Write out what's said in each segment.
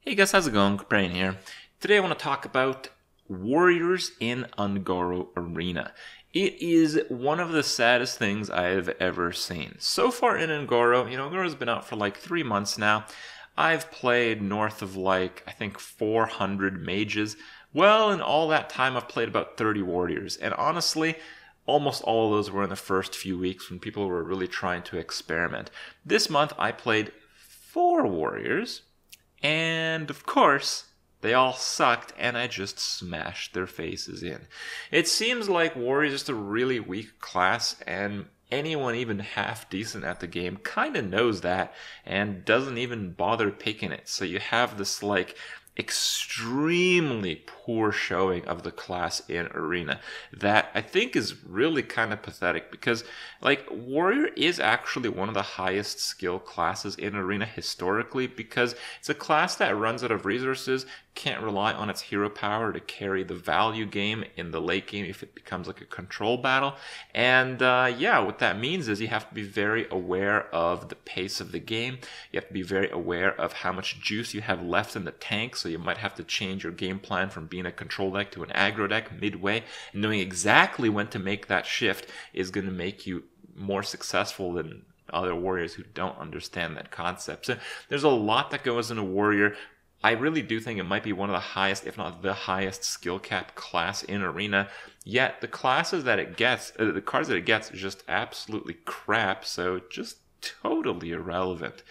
Hey guys, how's it going? Kripparrian here. Today I want to talk about Warriors in Un'Goro Arena. It is one of the saddest things I've ever seen. So far in Un'Goro, Un'Goro's been out for like 3 months now. I've played north of I think 400 mages. Well, in all that time I've played about 30 warriors. And honestly, almost all of those were in the first few weeks when people were really trying to experiment. This month I played 4 warriors. And of course, they all sucked and I just smashed their faces in. It seems like Warriors is just a really weak class, and anyone even half decent at the game kind of knows that and doesn't even bother picking it. So you have this extremely poor showing of the class in Arena that I think is really kind of pathetic, because Warrior is actually one of the highest skill classes in Arena historically, because it's a class that runs out of resources, can't rely on its hero power to carry the value game in the late game if it becomes like a control battle. And yeah, what that means is you have to be very aware of the pace of the game. You have to be very aware of how much juice you have left in the tank, so you might have to change your game plan from being a control deck to an aggro deck midway. And knowing exactly when to make that shift is going to make you more successful than other warriors who don't understand that concept. So there's a lot that goes in a warrior. I really do think it might be one of the highest, if not the highest, skill cap class in Arena. Yet the classes that it gets, the cards that it gets, is just absolutely crap. So just totally irrelevant.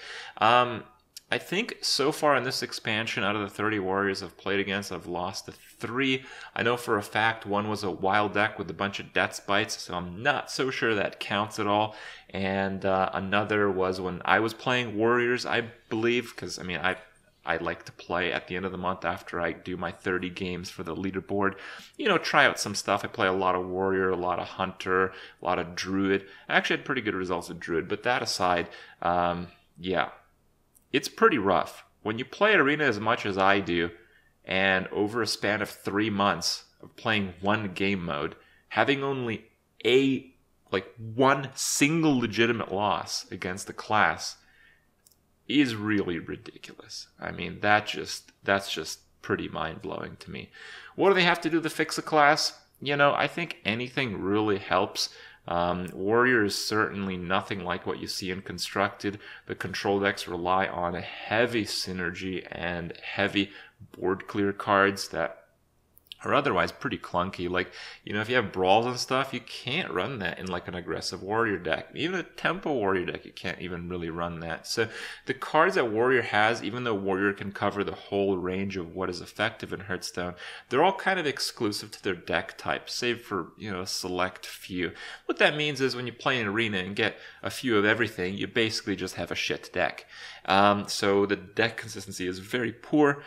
I think so far in this expansion, out of the 30 warriors I've played against, I've lost to 3. I know for a fact one was a wild deck with a bunch of death spites, so I'm not so sure that counts at all. And another was when I was playing warriors, I believe, because I like to play at the end of the month after I do my 30 games for the leaderboard. Try out some stuff. I play a lot of warrior, a lot of hunter, a lot of druid. I actually had pretty good results with druid, but that aside, yeah. It's pretty rough. When you play Arena as much as I do, and over a span of 3 months of playing one game mode, having only one single legitimate loss against the class is really ridiculous. That's just pretty mind-blowing to me. What do they have to do to fix the class? I think anything really helps. Warrior is certainly nothing like what you see in Constructed. The control decks rely on a heavy synergy and heavy board clear cards that are otherwise pretty clunky. If you have brawls and stuff, you can't run that in an aggressive warrior deck. Even a tempo warrior deck, you can't even really run that. So the cards that warrior has, even though warrior can cover the whole range of what is effective in Hearthstone, they're all kind of exclusive to their deck type, save for, a select few. What that means is when you play an arena and get a few of everything, you basically just have a shit deck. So the deck consistency is very poor.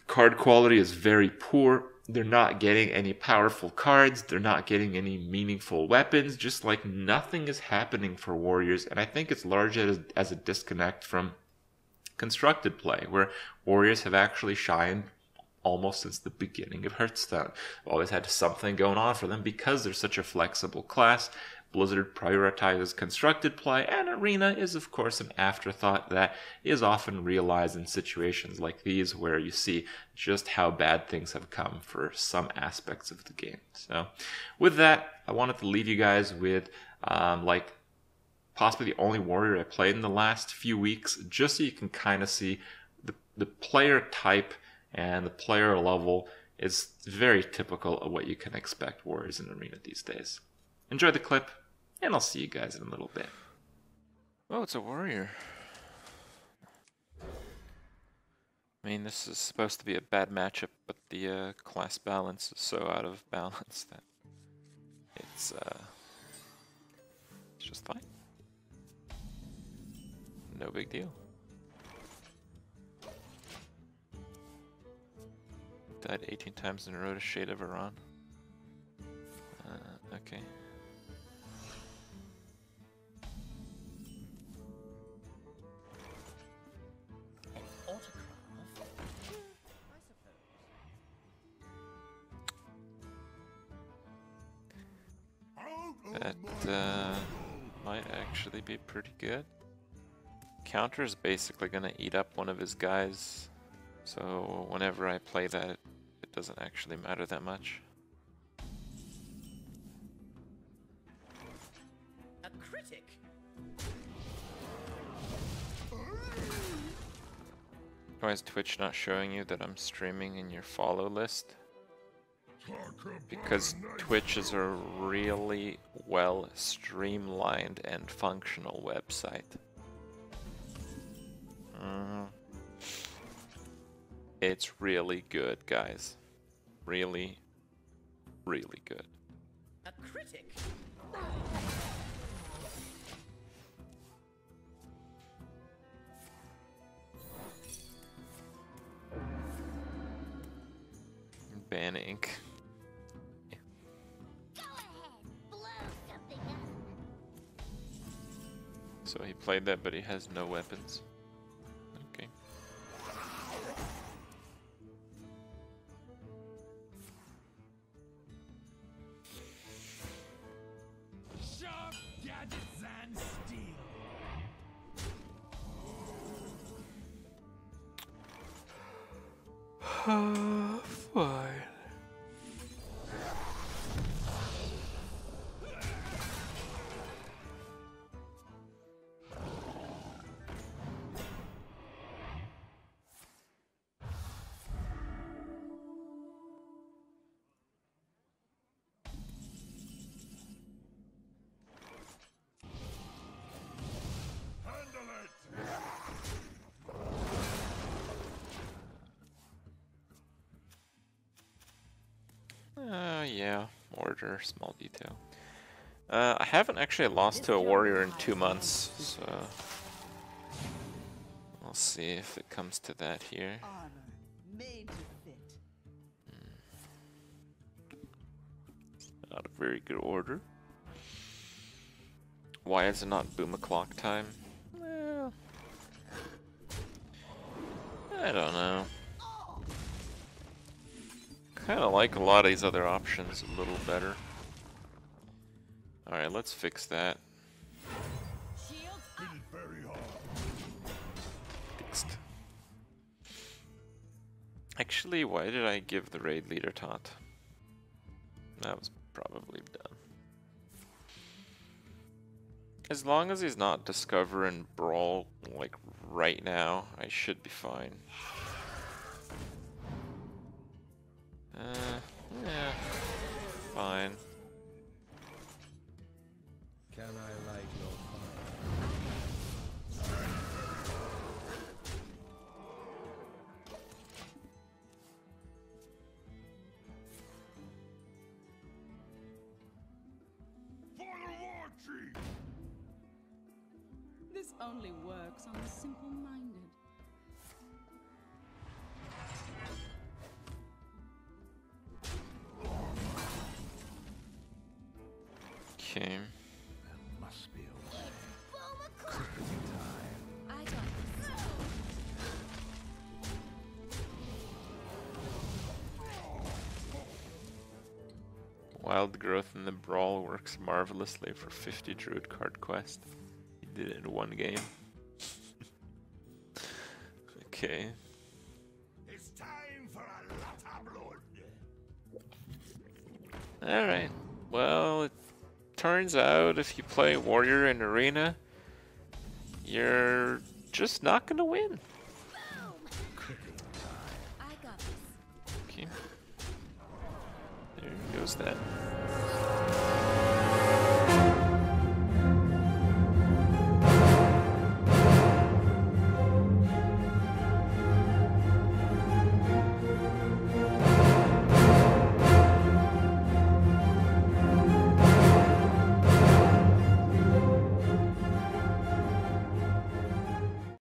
Card quality is very poor. They're not getting any powerful cards. They're not getting any meaningful weapons. Just nothing is happening for warriors. And I think it's largely as a disconnect from Constructed play, where warriors have actually shined almost since the beginning of Hearthstone. Always had something going on for them because they're such a flexible class. Blizzard prioritizes Constructed play, and Arena is of course an afterthought that is often realized in situations like these where you see just how bad things have come for some aspects of the game. So with that, I wanted to leave you guys with possibly the only warrior I played in the last few weeks, just so you can kind of see the player type and the player level is very typical of what you can expect warriors in Arena these days. Enjoy the clip, and I'll see you guys in a little bit. Oh, it's a warrior. This is supposed to be a bad matchup, but the class balance is so out of balance that it's just fine. No big deal. Died 18 times in a row to Shade of Iran. Okay. That might actually be pretty good. Counter is basically going to eat up one of his guys So whenever I play that, it doesn't actually matter that much. A critic. Why is Twitch not showing you that I'm streaming in your follow list? Because Twitch is a really well streamlined and functional website. It's really good, guys. Really, really good. A critic. Ban ink. Go ahead, blow something up. So he played that, but he has no weapons. Okay. Sharp gadgets and steel. Fine. Handle it. Yeah, order, small detail. I haven't actually lost to a warrior in 2 months, so we'll see if it comes to that here. Armor made to fit. Not a very good order. Why is it not boom o'clock time? Well, I don't know. Kind of like a lot of these other options a little better. Alright, let's fix that. Shield up. Very hard. Fixed. Actually, why did I give the raid leader taunt? That was probably dumb. As long as he's not Discover and Brawl, like, right now, I should be fine. Yeah, fine. Can I light your This only works on the simple-minded. Okay. must be a Boom o'clock. I got this. Wild growth in the Brawl works marvelously for 50 Druid card quest. He did it in 1 game. Okay. It's time for a lot of blood. Alright. Well, it turns out if you play Warrior in Arena, you're just not gonna win. Boom. I got this. Okay. There goes that.